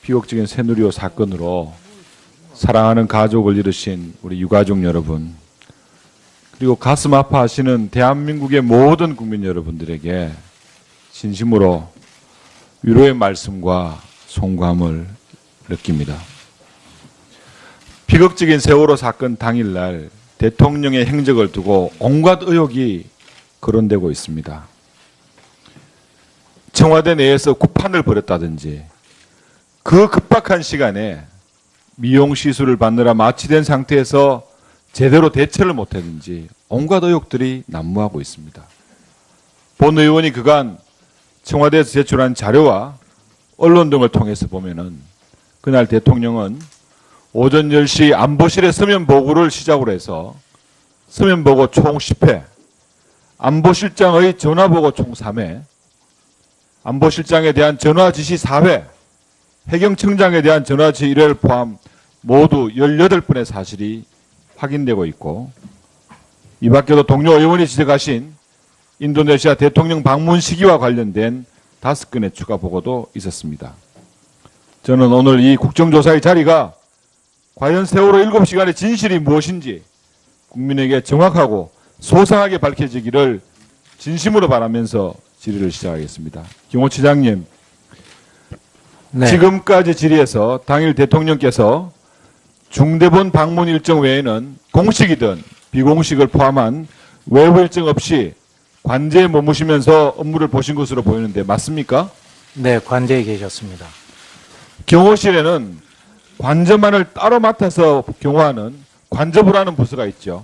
비극적인 새누리호 사건으로 사랑하는 가족을 잃으신 우리 유가족 여러분, 그리고 가슴 아파하시는 대한민국의 모든 국민 여러분들에게 진심으로 위로의 말씀과 송구함을 느낍니다. 비극적인 세월호 사건 당일날 대통령의 행적을 두고 온갖 의혹이 거론되고 있습니다. 청와대 내에서 구판을 벌였다든지, 그 급박한 시간에 미용시술을 받느라 마취된 상태에서 제대로 대처를 못했는지 온갖 의혹들이 난무하고 있습니다. 본 의원이 그간 청와대에서 제출한 자료와 언론 등을 통해서 보면은 그날 대통령은 오전 10시 안보실의 서면 보고를 시작으로 해서 서면 보고 총 10회, 안보실장의 전화 보고 총 3회, 안보실장에 대한 전화 지시 4회, 해경청장에 대한 전화 지시 1회를 포함 모두 18번의 사실이 확인되고 있고, 이 밖에도 동료 의원이 지적하신 인도네시아 대통령 방문 시기와 관련된 5건의 추가 보고도 있었습니다. 저는 오늘 이 국정조사의 자리가 과연 세월호 7시간의 진실이 무엇인지 국민에게 정확하고 소상하게 밝혀지기를 진심으로 바라면서 질의를 시작하겠습니다. 경호 처장님, 네. 지금까지 질의에서 당일 대통령께서 중대본 방문 일정 외에는 공식이든 비공식을 포함한 외부 일정 없이 관제에 머무시면서 업무를 보신 것으로 보이는데 맞습니까? 네, 관제에 계셨습니다. 경호실에는 관저만을 따로 맡아서 경호하는 관저부라는 부서가 있죠.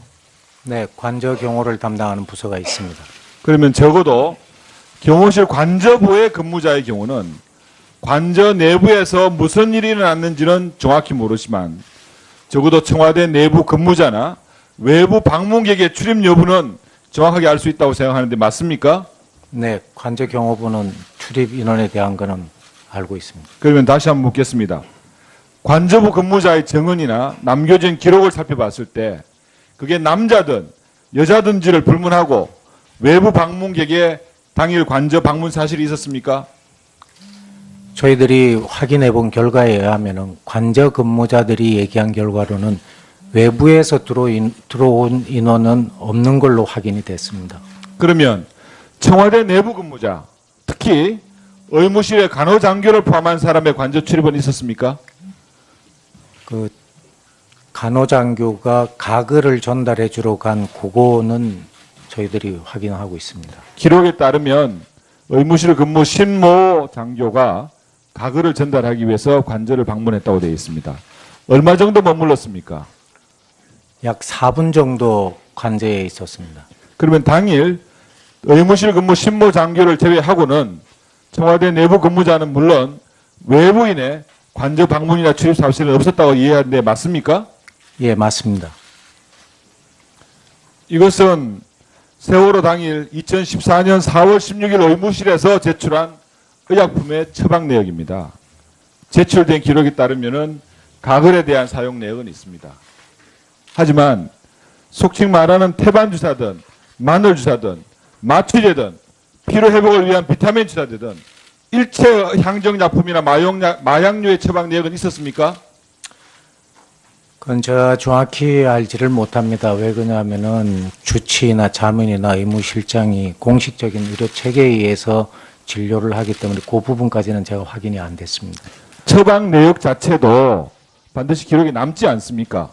네, 관저 경호를 담당하는 부서가 있습니다. 그러면 적어도 경호실 관저부의 근무자의 경우는 관저 내부에서 무슨 일이 일어났는지는 정확히 모르지만 적어도 청와대 내부 근무자나 외부 방문객의 출입 여부는 정확하게 알 수 있다고 생각하는데 맞습니까? 네, 관저 경호부는 출입 인원에 대한 거는 알고 있습니다. 그러면 다시 한번 묻겠습니다. 관저부 근무자의 정언이나 남겨진 기록을 살펴봤을 때 그게 남자든 여자든지를 불문하고 외부 방문객의 당일 관저 방문 사실이 있었습니까? 저희들이 확인해 본 결과에 의하면 관저 근무자들이 얘기한 결과로는 외부에서 들어온 인원은 없는 걸로 확인이 됐습니다. 그러면 청와대 내부 근무자, 특히 의무실의 간호장교를 포함한 사람의 관저 출입은 있었습니까? 그 간호장교가 가글을 전달해 주러 간 그거는 저희들이 확인하고 있습니다. 기록에 따르면 의무실 근무 신모 장교가 가글을 전달하기 위해서 관저를 방문했다고 되어 있습니다. 얼마 정도 머물렀습니까? 약 4분 정도 관제에 있었습니다. 그러면 당일 의무실 근무 신모 장교를 제외하고는 청와대 내부 근무자는 물론 외부인의 관저 방문이나 출입 사실은 없었다고 이해하는데 맞습니까? 예, 맞습니다. 이것은 세월호 당일 2014년 4월 16일 의무실에서 제출한 의약품의 처방 내역입니다. 제출된 기록에 따르면 가글에 대한 사용 내역은 있습니다. 하지만 속칭 말하는 태반 주사든 마늘 주사든 마취제든 피로 회복을 위한 비타민 주사제든 일체 향정약품이나 마약류의 처방 내역은 있었습니까? 그건 제가 정확히 알지를 못합니다. 왜 그러냐면은 주치의나 자문이나 의무실장이 공식적인 의료 체계에 의해서 진료를 하기 때문에 그 부분까지는 제가 확인이 안 됐습니다. 처방 내역 자체도 반드시 기록이 남지 않습니까?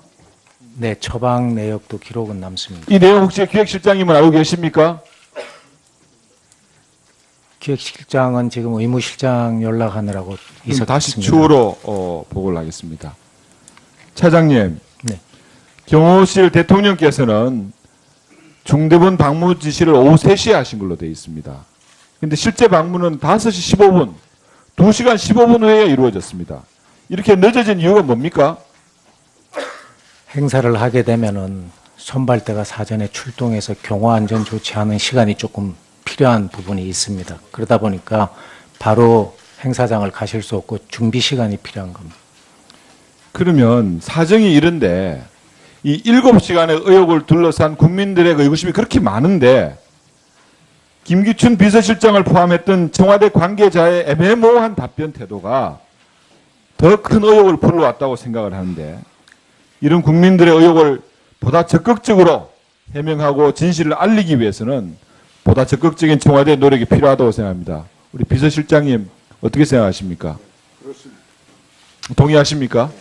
네, 처방 내역도 기록은 남습니다. 이 내용 혹시 기획실장님은 알고 계십니까? 기획실장은 지금 의무실장 연락하느라고 있었습니다. 다시 추후로 보고를 하겠습니다. 차장님, 네. 경호실 대통령께서는 중대본 방문 지시를 오후 3시에 하신 걸로 되어 있습니다. 그런데 실제 방문은 5시 15분, 2시간 15분 후에 이루어졌습니다. 이렇게 늦어진 이유가 뭡니까? 행사를 하게 되면은 선발대가 사전에 출동해서 경호 안전 조치하는 시간이 조금 필요한 부분이 있습니다. 그러다 보니까 바로 행사장을 가실 수 없고 준비 시간이 필요한 겁니다. 그러면 사정이 이런데 이 7시간의 의혹을 둘러싼 국민들의 의구심이 그렇게 많은데 김기춘 비서실장을 포함했던 청와대 관계자의 애매모호한 답변 태도가 더 큰 의혹을 불러왔다고 생각을 하는데 이런 국민들의 의혹을 보다 적극적으로 해명하고 진실을 알리기 위해서는 보다 적극적인 청와대 노력이 필요하다고 생각합니다. 우리 비서실장님 어떻게 생각하십니까? 그렇습니다. 동의하십니까?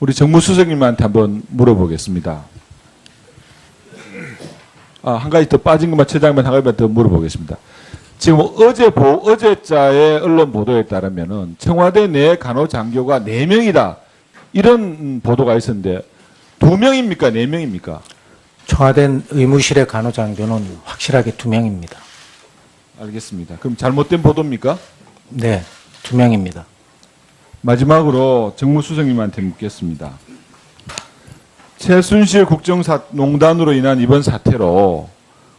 우리 정무수석님한테 한번 물어보겠습니다. 한 가지 더 빠진 것만 처장님 한 가지만 더 물어보겠습니다. 지금 어제자의 언론 보도에 따르면은 청와대 내 간호장교가 4명이다. 이런 보도가 있었는데 2명입니까? 4명입니까? 청와대 의무실의 간호장교는 확실하게 2명입니다. 알겠습니다. 그럼 잘못된 보도입니까? 네, 2명입니다. 마지막으로 정무수석님한테 묻겠습니다. 최순실 국정농단으로 인한 이번 사태로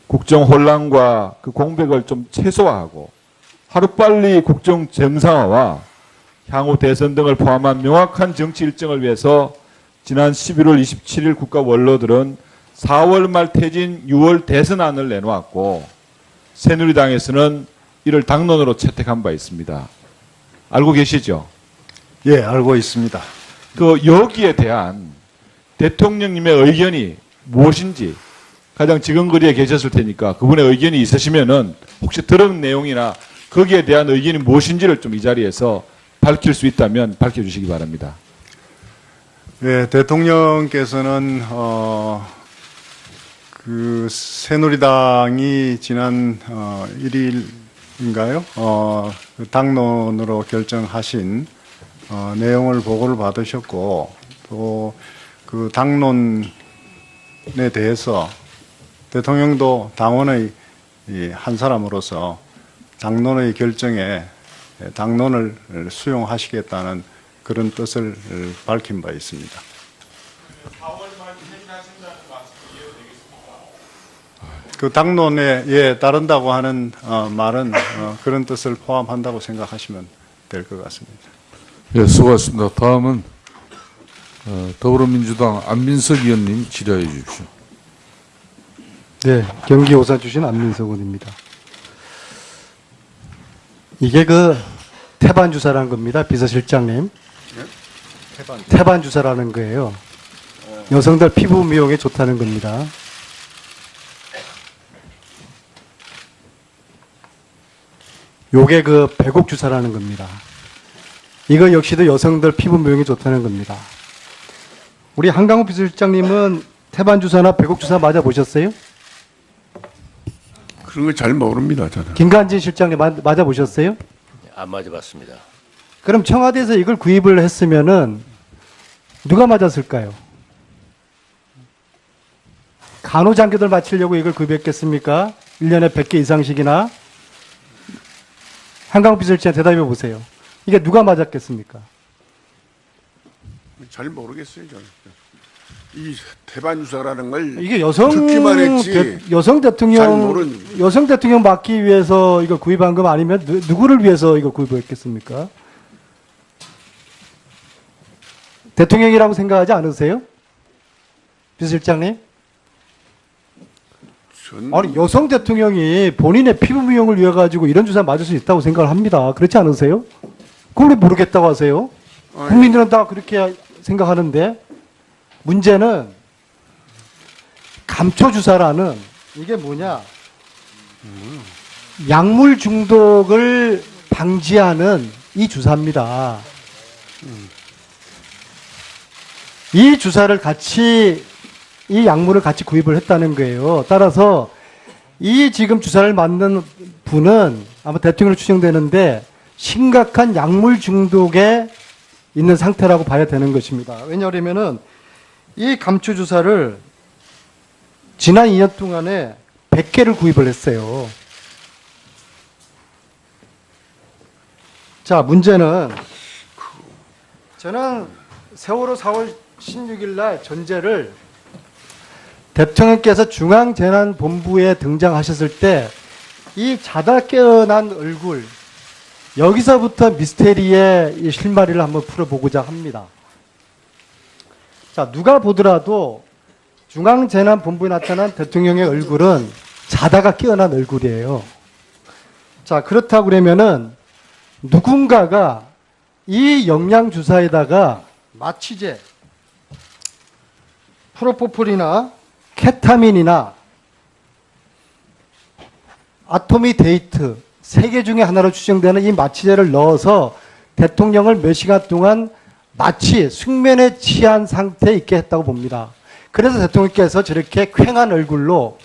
국정 혼란과 그 공백을 좀 최소화하고 하루빨리 국정 정상화와 향후 대선 등을 포함한 명확한 정치 일정을 위해서 지난 11월 27일 국가 원로들은 4월 말 퇴진 6월 대선안을 내놓았고 새누리당에서는 이를 당론으로 채택한 바 있습니다. 알고 계시죠? 예, 알고 있습니다. 그 여기에 대한 대통령님의 의견이 무엇인지 가장 지근거리에 계셨을 테니까 그분의 의견이 있으시면은 혹시 들은 내용이나 거기에 대한 의견이 무엇인지를 좀 이 자리에서 밝힐 수 있다면 밝혀주시기 바랍니다. 예, 대통령께서는 그 새누리당이 지난 1일인가요? 그 당론으로 결정하신 내용을 보고를 받으셨고 또 그 당론에 대해서 대통령도 당원의 한 사람으로서 당론의 결정에 당론을 수용하시겠다는 그런 뜻을 밝힌 바 있습니다. 4월 말 퇴진하신다는 말씀이 이해되겠습니까? 그 당론에 따른다고 하는 말은 그런 뜻을 포함한다고 생각하시면 될 것 같습니다. 예, 수고하셨습니다. 다음은 더불어민주당 안민석 의원님 질의해 주십시오. 네, 경기 오산 출신 안민석 의원입니다. 이게 그 태반 주사라는 겁니다, 비서실장님. 태반 주사라는 거예요. 여성들 피부 미용에 좋다는 겁니다. 요게 그 배곡 주사라는 겁니다. 이거 역시도 여성들 피부 미용에 좋다는 겁니다. 우리 한강호 비서실장님은 태반 주사나 배곡 주사 맞아 보셨어요? 그런 걸 잘 모릅니다, 저는. 김관진 실장님 맞아 보셨어요? 안 맞아봤습니다. 그럼 청와대에서 이걸 구입을 했으면은 누가 맞았을까요? 간호장교들 맞추려고 이걸 구입했겠습니까? 1년에 100개 이상씩이나? 한강호 비서실장 대답해 보세요. 이게 누가 맞았겠습니까? 잘 모르겠어요, 저는. 이 태반유사라는 걸 이게 여성 듣기만 했지. 여성 잘 대통령 모르는. 여성 대통령 맡기 위해서 이거 구입한 거 아니면 누구를 위해서 이거 구입했겠습니까? 대통령이라고 생각하지 않으세요? 비서실장님? 아니 여성 대통령이 본인의 피부 미용을 위해 가지고 이런 주사 맞을 수 있다고 생각을 합니다. 그렇지 않으세요? 그걸 왜 모르겠다고 하세요? 국민들은 다 그렇게 생각하는데 문제는 감초 주사라는 이게 뭐냐? 약물 중독을 방지하는 이 주사입니다. 이 주사를 같이 이 약물을 같이 구입을 했다는 거예요. 따라서 이 지금 주사를 맞는 분은 아마 대통령으로 추정되는데 심각한 약물 중독에 있는 상태라고 봐야 되는 것입니다. 왜냐하면은 이 감초 주사를 지난 2년 동안에 100개를 구입을 했어요. 자, 문제는 저는 세월호 4월 16일 날 전제를 대통령께서 중앙재난본부에 등장하셨을 때 이 자다 깨어난 얼굴 여기서부터 미스테리의 이 실마리를 한번 풀어보고자 합니다. 자, 누가 보더라도 중앙재난본부에 나타난 대통령의 얼굴은 자다가 깨어난 얼굴이에요. 자, 그렇다고 그러면은 누군가가 이 영양주사에다가 마취제, 프로포폴이나 케타민이나 아토미데이트 3개 중에 하나로 추정되는 이 마취제를 넣어서 대통령을 몇 시간 동안 마치 숙면에 취한 상태에 있게 했다고 봅니다. 그래서 대통령께서 저렇게 퀭한 얼굴로,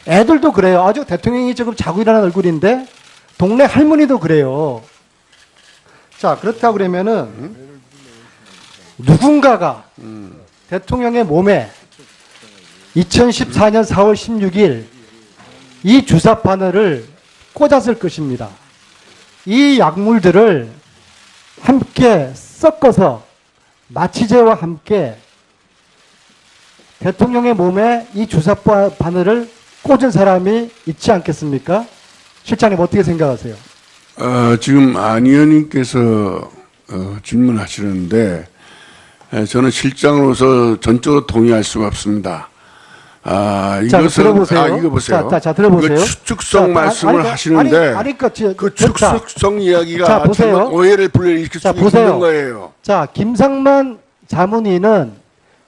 애들도 그래요. 아주 대통령이 지금 자고 일어난 얼굴인데 동네 할머니도 그래요. 자, 그렇다고 그러면은 누군가가 대통령의 몸에 2014년 4월 16일 이 주사 바늘을 꽂았을 것입니다. 이 약물들을 함께 섞어서 마취제와 함께 대통령의 몸에 이 주사 바늘을 꽂은 사람이 있지 않겠습니까? 실장님 어떻게 생각하세요? 지금 안 의원님께서 질문하시는데 저는 실장으로서 전적으로 동의할 수가 없습니다. 자, 이것은 들어보세요. 이거 보세요. 자, 들어보세요. 이거 추측성 말씀을 하시는데 그 추측성 이야기가 자, 보세요. 정말 오해를 불러일으킬 수 있는 거예요. 자, 김상만 자문위는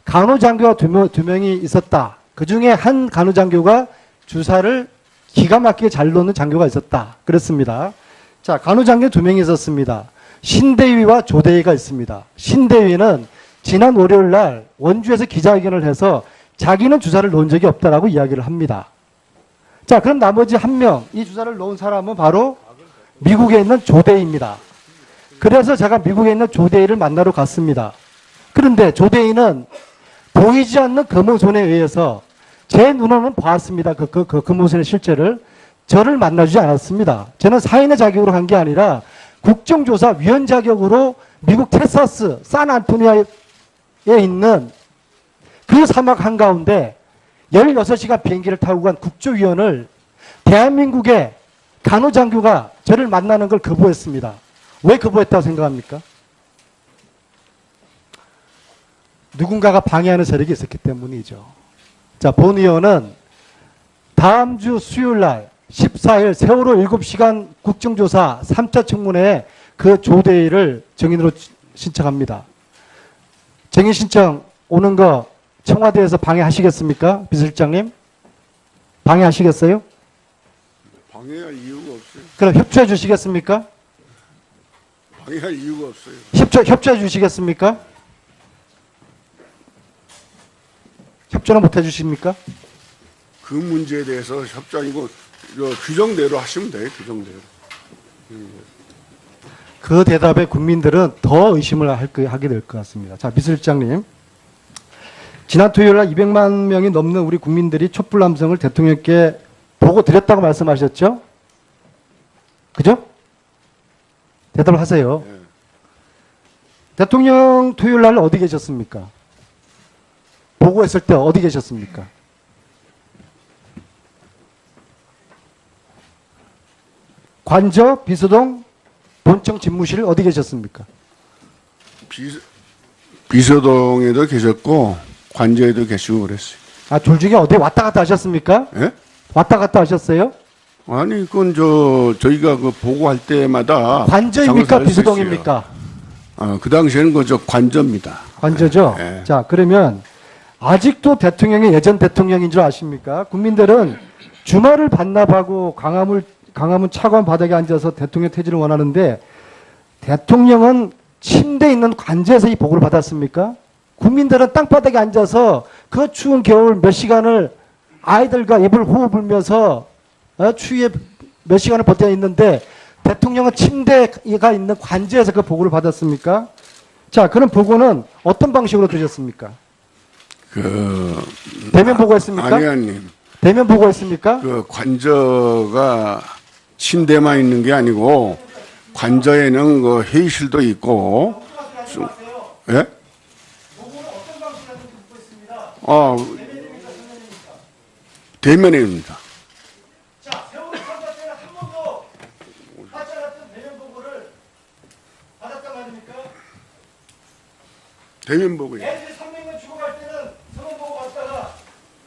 간호장교가 두 명이 있었다. 그 중에 한 간호장교가 주사를 기가 막히게 잘 놓는 장교가 있었다. 그렇습니다. 자, 간호장교 2명이 있었습니다. 신대위와 조대위가 있습니다. 신대위는 지난 월요일 날 원주에서 기자회견을 해서 자기는 주사를 놓은 적이 없다라고 이야기를 합니다. 자, 그럼 나머지 한 명, 이 주사를 놓은 사람은 바로 미국에 있는 조대위입니다. 그래서 제가 미국에 있는 조대위를 만나러 갔습니다. 그런데 조대위는 보이지 않는 검은손에 의해서 제 눈으로는 봤습니다. 그 검은손의 실체를. 저를 만나주지 않았습니다. 저는 사인의 자격으로 간 게 아니라 국정조사위원 자격으로 미국 텍사스 샌안토니아에 있는 그 사막 한가운데 16시간 비행기를 타고 간 국조위원을 대한민국의 간호장교가 저를 만나는 걸 거부했습니다. 왜 거부했다고 생각합니까? 누군가가 방해하는 세력이 있었기 때문이죠. 자, 본 의원은 다음 주 수요일 날 14일 세월호 7시간 국정조사 3차 청문회에 그 조대위를 정인으로 신청합니다. 정인 신청 오는 거 청와대에서 방해하시겠습니까? 비서실장님? 방해하시겠어요? 방해할 이유가 없어요. 그럼 협조해 주시겠습니까? 방해할 이유가 없어요. 협조해 주시겠습니까? 협조는 못 해주십니까? 그 문제에 대해서 협조이고 규정대로 하시면 돼요. 규정대로. 그 대답에 국민들은 더 의심을 하게 될 것 같습니다. 자, 비서실장님. 지난 토요일 날 200만 명이 넘는 우리 국민들이 촛불 남성을 대통령께 보고 드렸다고 말씀하셨죠? 그죠? 대답을 하세요. 네. 대통령 토요일 날 어디 계셨습니까? 보고했을 때 어디 계셨습니까? 관저, 비서동, 본청 집무실 어디 계셨습니까? 비서동에도 계셨고 관저에도 계시고 그랬어요. 아, 둘 중에 어디 왔다 갔다 하셨습니까? 예? 왔다 갔다 하셨어요? 아니 그건 저희가 그 보고할 때마다 관저입니까? 장을 살 수 비서동입니까? 있어요. 그 당시에는 그저 관저입니다. 관저죠? 예. 자, 그러면 아직도 대통령이 예전 대통령인 줄 아십니까? 국민들은 주말을 반납하고 광화문 차관 바닥에 앉아서 대통령 퇴진을 원하는데 대통령은 침대에 있는 관저에서 이 보고를 받았습니까? 국민들은 땅바닥에 앉아서 그 추운 겨울 몇 시간을 아이들과 이불 호흡 불면서 추위에 몇 시간을 버텨 있는데 대통령은 침대가 있는 관저에서 그 보고를 받았습니까? 자, 그런 보고는 어떤 방식으로 드렸습니까? 대면 보고했습니까? 안 의원님. 대면 보고했습니까? 그 관저가 침대만 있는 게 아니고 관저에는 그 회의실도 있고. 예? 대면입니다. 자, 세월호 참사 때는 한 번도 하지 않았던 대면 보고를 받았단 말입니까? 대면 보고요. 애들이 300명 죽어갈 때는 서면 보고 받다가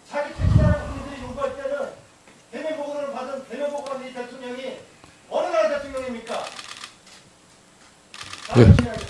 자기 택시라는 국민들이 요구할 때는 대면 보고를 받은 대면 보고 받은 이 대통령이 어느 나라 대통령입니까? 예.